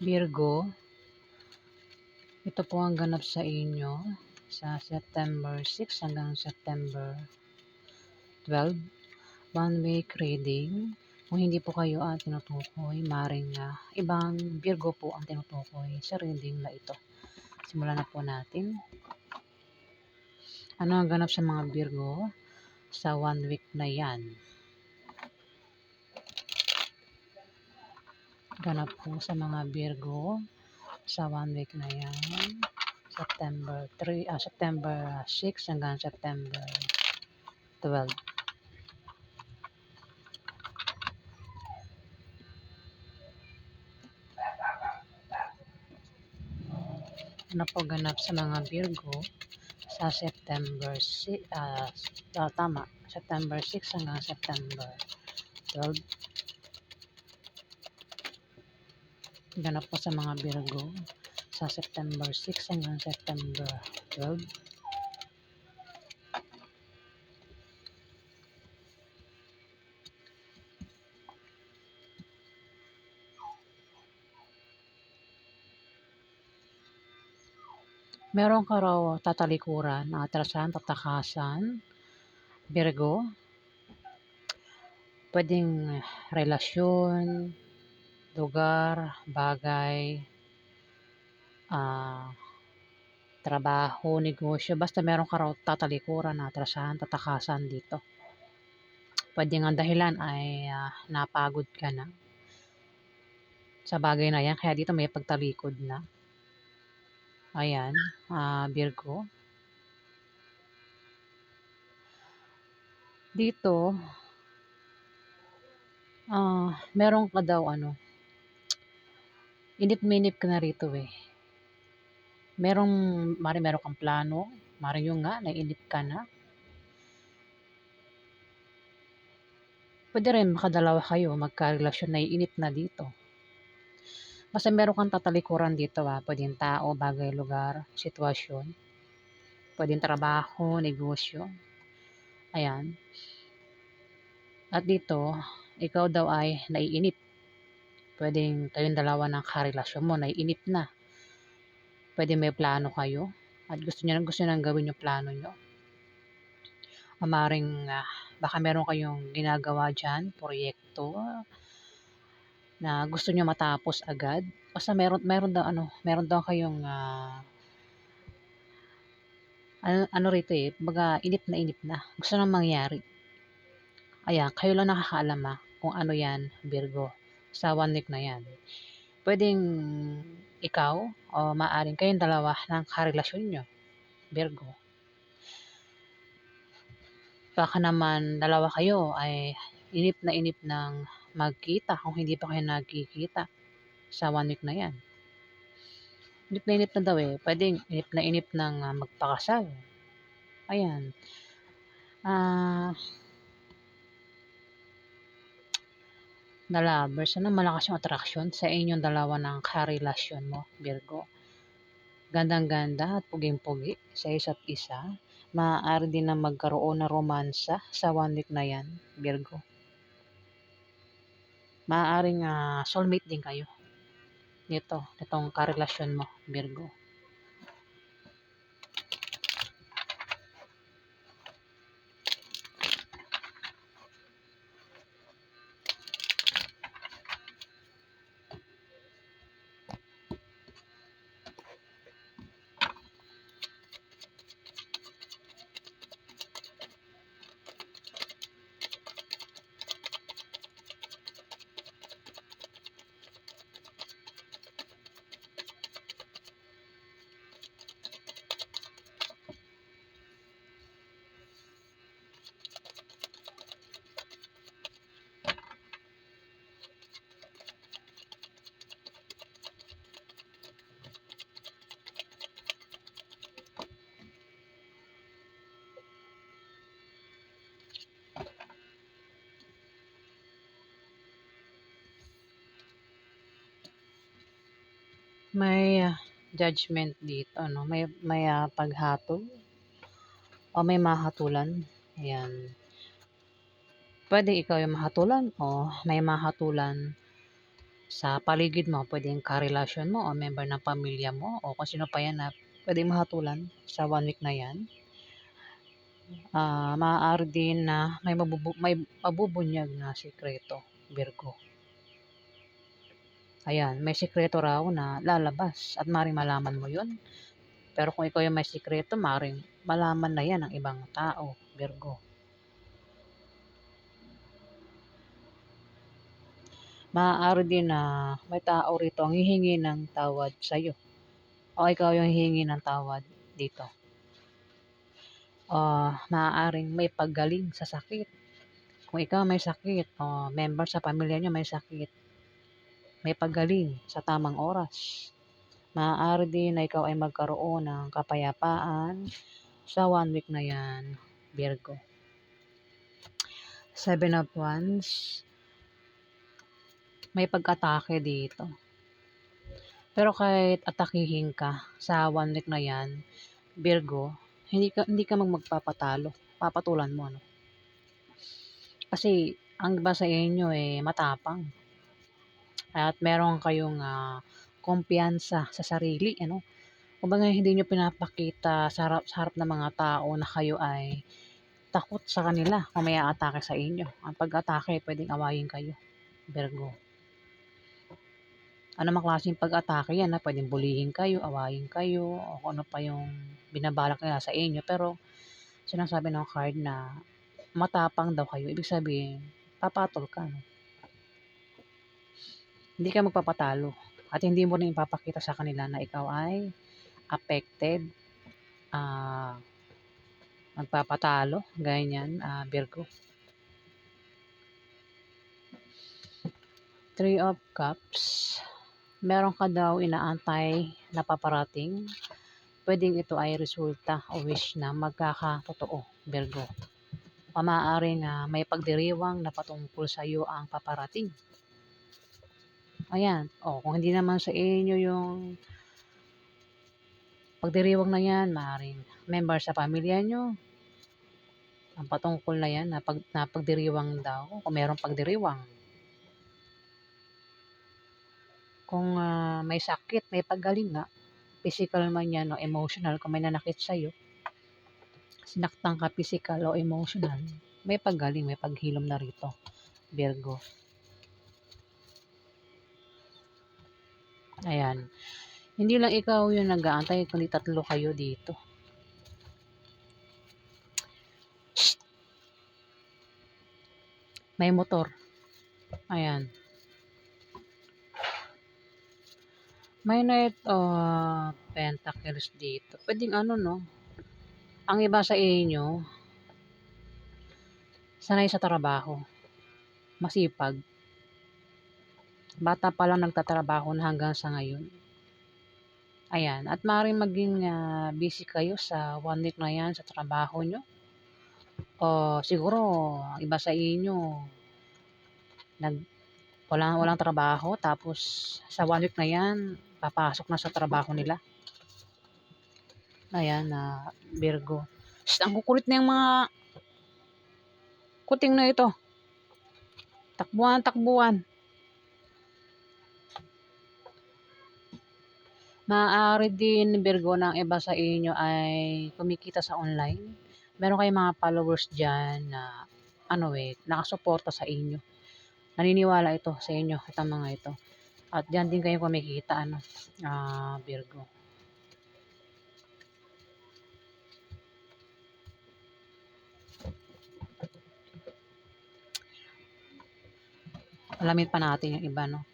Virgo, ito po ang ganap sa inyo sa September 6 hanggang September 12. One week reading. Kung hindi po kayo tinutukoy, maring ibang Virgo po ang tinutukoy sa reading na ito. Simulan na po natin. Ano ang ganap sa mga Virgo sa 1 week na yan? Ganap po sa mga Virgo sa 1 week na yan. September 6 hanggang September 12. Ano po ganap sa mga Virgo sa September 6, September 6 hanggang September 12. Ganap po sa mga Virgo sa September 6 hanggang September 12. Meron ka raw tatalikuran, atrasan, tatakasan, Virgo. Pwedeng relasyon, lugar, bagay, trabaho, negosyo. Basta meron ka raw tatalikuran, atrasan, tatakasan dito. Pwede nga dahilan ay napagod ka na sa bagay na yan. Kaya dito may pagtalikod na. Ayan, Virgo. Dito, meron ka daw inip-minip ka na rito eh. Meron kang plano, yung nga, naiinip ka na. Pwede rin makadalawa kayo, magkarelasyon, naiinip na dito. Basta meron kang tatalikuran dito pwedeng tao, bagay, lugar, sitwasyon. Pwedeng trabaho, negosyo. Ayan. At dito, ikaw daw ay naiinip. Pwedeng kayong dalawa ng karelasyon mo, naiinip na. Pwede may plano kayo at gusto nyo nang gawin yung plano nyo. O maring baka meron kayong ginagawa dyan, proyekto na gusto nyo matapos agad. Basta meron daw kayong rito eh, baga inip na. Gusto nang mangyari. Ayan, kayo lang nakakaalam kung ano yan, Virgo, sa 1 week na yan. Pwedeng ikaw o maaring kayong dalawa ng karelasyon nyo, Virgo. Baka naman dalawa kayo ay inip ng magkita kung hindi pa kayo nagkikita sa 1 week na yan. Inip na daw eh. Pwedeng inip ng magpakasal. Ayan. The Lovers, malakas yung attraction sa inyong dalawa ng karelasyon mo, Virgo. Gandang-ganda at puging-pugi sa isa't isa. Maaari din na magkaroon ng romansa sa 1 week na yan, Virgo. Maaaring soulmate din kayo nitong karelasyon mo, Virgo. May judgment dito, may paghatol o may mahatulan. Ayan. Pwede ikaw yung mahatulan o may mahatulan sa paligid mo, pwedeng karelasyon mo o member ng pamilya mo o kung sino pa yan na pwedeng mahatulan sa 1 week na yan. Maaari din na may mabubunyag na sikreto, Virgo. Ayan, may sikreto raw na lalabas at maaaring malaman mo yun. Pero kung ikaw yung may sikreto, maaaring malaman na yan ng ibang tao, Virgo. Maaari din na may tao rito ang hihingi ng tawad sa'yo o ikaw yung hihingi ng tawad dito. Maaaring may paggaling sa sakit. Kung ikaw may sakit o member sa pamilya niyo may sakit, may paggaling sa tamang oras. Maaari din na ikaw ay magkaroon ng kapayapaan sa 1 week na yan, Virgo. 7 of Wands, may pag-atake dito. Pero kahit atakihin ka sa 1 week na yan, Virgo, hindi ka magpapatalo. Papatulan mo, ano? Kasi ang iba sa inyo matapang. At meron kayong kumpiyansa sa sarili, ano? Kumbaga hindi niyo pinapakita sa harap ng mga tao na kayo ay takot sa kanila kung may aatake sa inyo. Ang pag-atake pwedeng awayin kayo, Virgo. Ano mang klaseng pag-atake yan, pwedeng bulihin kayo, awayin kayo, o kung ano pa yung binabalak nila sa inyo. Pero sinasabi ng card na matapang daw kayo. Ibig sabihin, papatol ka, no? Hindi ka magpapatalo. At hindi mo rin ipapakita sa kanila na ikaw ay affected, magpapatalo, ganyan, Virgo. 3 of Cups, meron ka daw inaantay na paparating. Pwedeng ito ay resulta o wish na magkakatotoo, Virgo. O maaaring may pagdiriwang na patungkol sa iyo ang paparating. Ayan. Kung hindi naman sa inyo yung pagdiriwang na yan, maaaring member sa pamilya nyo, ang patungkol na yan, na pagdiriwang daw, kung mayroong pagdiriwang. Kung may sakit, may paggaling nga, physical man yan o emotional, kung may nanakit sa'yo, sinaktan ka physical o emotional, may paggaling, may paghilom na rito, Virgo. Ayan. Hindi lang ikaw yung nag-aantay, kundi 3 kayo dito. May motor. Ayan. May Knight of Pentacles dito. Pwedeng no? Ang iba sa inyo, sanay sa trabaho. Masipag. Bata pa lang nagtatrabaho na hanggang sa ngayon. Ayan. At maaaring maging busy kayo sa 1 week na yan sa trabaho nyo. O siguro, ang iba sa inyo, walang trabaho. Tapos, sa 1 week na yan, papasok na sa trabaho nila. Ayan, Virgo. Ang kukulit na yung mga kuting na ito. Takbuhan. Maaari din, Virgo, ng iba sa inyo ay kumikita sa online. Meron kayong mga followers dyan na nakasuporta sa inyo. Naniniwala ito sa inyo, itong mga ito. At dyan din kayo kumikita, Virgo. Alamin pa natin yung iba, no?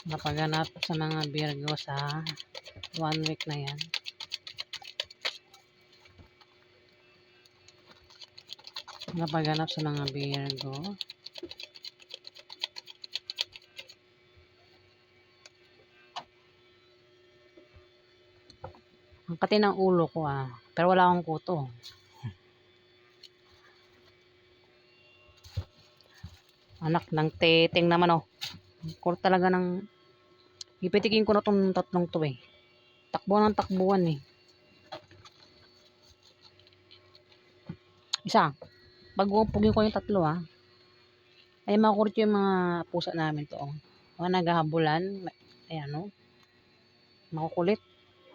Napaganap sa mga Virgo sa 1 week na yan. Napaganap sa mga Virgo. Ang kati ng ulo ko pero wala akong kuto. Anak ng teteng naman Kulit talaga ng pipitikin ko na 'tong tatlong 'to, eh. Takbo ng takbuhan, eh. Isa, pagbubugin ko yung tatlo, ay makukulit yung mga pusa namin 'to, oh. Mga naghahabulan, ayan, oh, makukulit,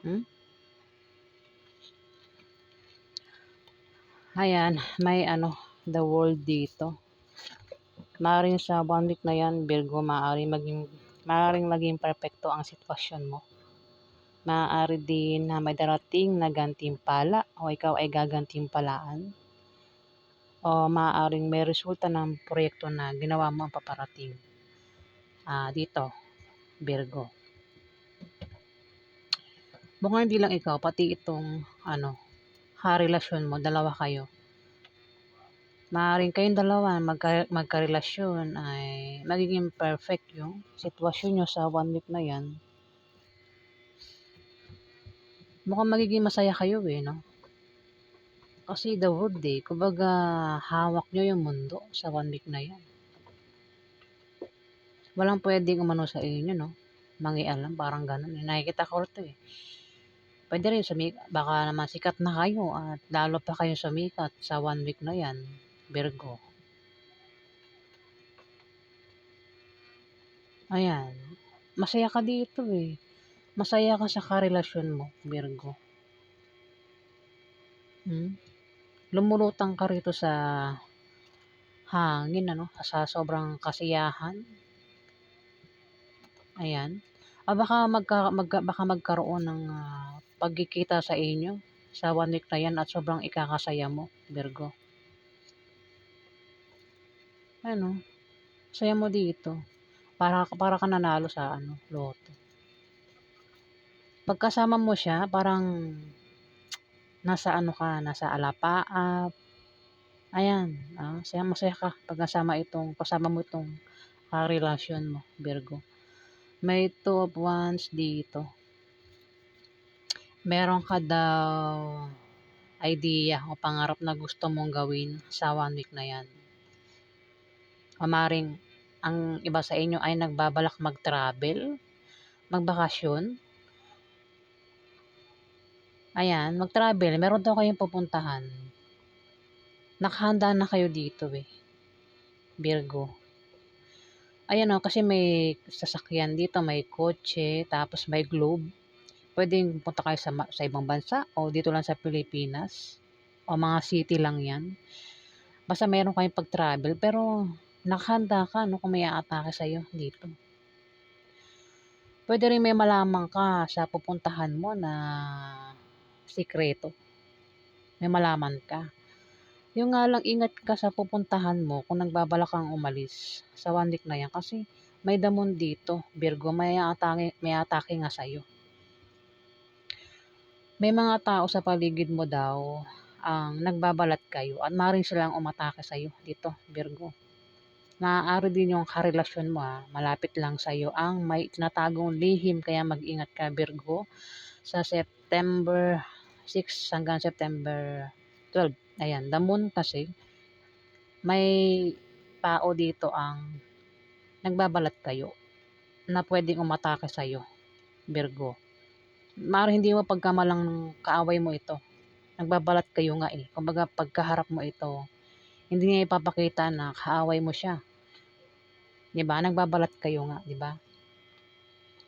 hmm. Ayan, may ano, the world dito. Maaaring sa 1 week na 'yan, Virgo, maaaring maging perpekto ang sitwasyon mo. Maaari din na may darating na gantimpala o ikaw ay gagantimpalaan o maaaring may resulta ng proyekto na ginawa mo ang paparating. Dito, Virgo. Mukhang hindi lang ikaw, pati itong ano, karelasyon mo, dalawa kayo. Maaaring kayong dalawa magkarelasyon ay magiging perfect yung sitwasyon nyo sa 1 week na yan. Mukhang magiging masaya kayo, no? Kasi the world, kumbaga hawak nyo yung mundo sa 1 week na yan. Walang pwedeng umano sa inyo, no? Mangialam, parang ganun. Nakikita ko ito, eh. Pwede rin baka naman sikat na kayo at lalo pa kayo sumikat sa 1 week na yan, Virgo. Ayan. Masaya ka dito, eh. Masaya ka sa karelasyon mo, Virgo. Lumulutang ka rito sa hangin, sa sobrang kasiyahan. Ayan. Baka magkaroon ng pagkikita sa inyo sa 1 week na yan at sobrang ikakasaya mo, Virgo. Ano, saya mo dito. Para ka nanalo sa loto. Pagkasama mo siya, parang nasa alapaap. Ayan, masaya ka pag kasama mo itong karelasyon mo, Virgo. May 2 of Wands dito. Meron ka daw idea o pangarap na gusto mong gawin sa 1 week na yan. O maaaring ang iba sa inyo ay nagbabalak mag-travel, magbakasyon. Ayan, mag-travel. Meron daw kayong pupuntahan. Nakahanda na kayo dito, Virgo. Ayan, kasi may sasakyan dito, may kotse, tapos may globe. Pwedeng punta kayo sa ibang bansa o dito lang sa Pilipinas o mga city lang yan. Basta meron kayong pag-travel pero nakahanda ka, kung may aatake sa'yo dito. Pwede rin may malaman ka sa pupuntahan mo na sikreto. May malaman ka. Yung nga lang, ingat ka sa pupuntahan mo kung nagbabalak kang umalis sa 1 week na yan kasi may damon dito, Virgo, may atake nga sa'yo. May mga tao sa paligid mo daw ang nagbabalat kayo at maaaring silang umatake sa'yo dito, Virgo. Maaari din yung karelasyon mo, malapit lang sa'yo ang may tinatagong lihim kaya mag-ingat ka, Virgo, sa September 6 hanggang September 12. Ayan, the moon kasi, may tao dito ang nagbabalat kayo na pwedeng umatake sa'yo, Virgo. Maaaring hindi mo pagkamalang kaaway mo ito. Nagbabalat kayo nga, Kumbaga pagkaharap mo ito, hindi niya ipapakita na kaaway mo siya. 'Di ba? Nagbabalat kayo nga, 'di ba?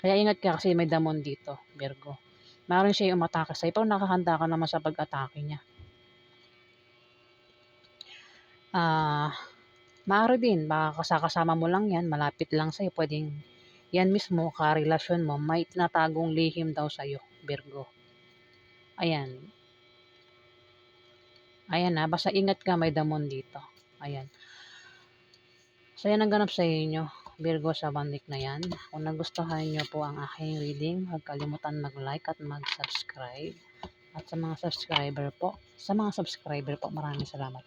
Kaya ingat ka kasi may damon dito, Virgo. Maaaring siya yung umatake sa'yo, pero nakahanda ka naman sa pag-atake niya. Maaari din, baka kasama mo lang yan, malapit lang sa'yo, pwedeng yan mismo, karelasyon mo, may tinatagong lihim daw sa'yo, Virgo. Ayan. Ayan, basta ingat ka, may damon dito. Ayan. So, yan ang ganap sa inyo, Virgo, sa 1 week na yan. Kung nagustuhan nyo po ang aking reading, huwag kalimutan mag-like at mag-subscribe. At sa mga subscriber po, maraming salamat.